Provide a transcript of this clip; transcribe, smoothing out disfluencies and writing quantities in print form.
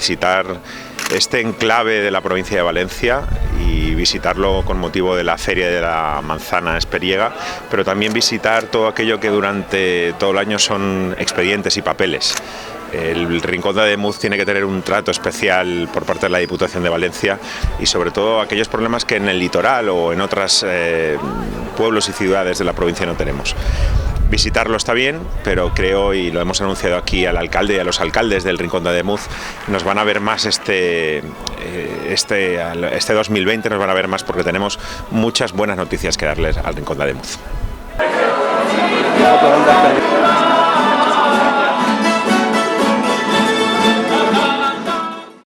visitar este enclave de la provincia de Valencia y visitarlo con motivo de la Feria de la Manzana Esperiega, pero también visitar todo aquello que durante todo el año son expedientes y papeles. El Rincón de Ademuz tiene que tener un trato especial por parte de la Diputación de Valencia y sobre todo aquellos problemas que en el litoral o en otros pueblos y ciudades de la provincia no tenemos. Visitarlo está bien, pero creo, y lo hemos anunciado aquí al alcalde y a los alcaldes del Rincón de Ademuz, nos van a ver más este 2020, nos van a ver más porque tenemos muchas buenas noticias que darles al Rincón de Ademuz.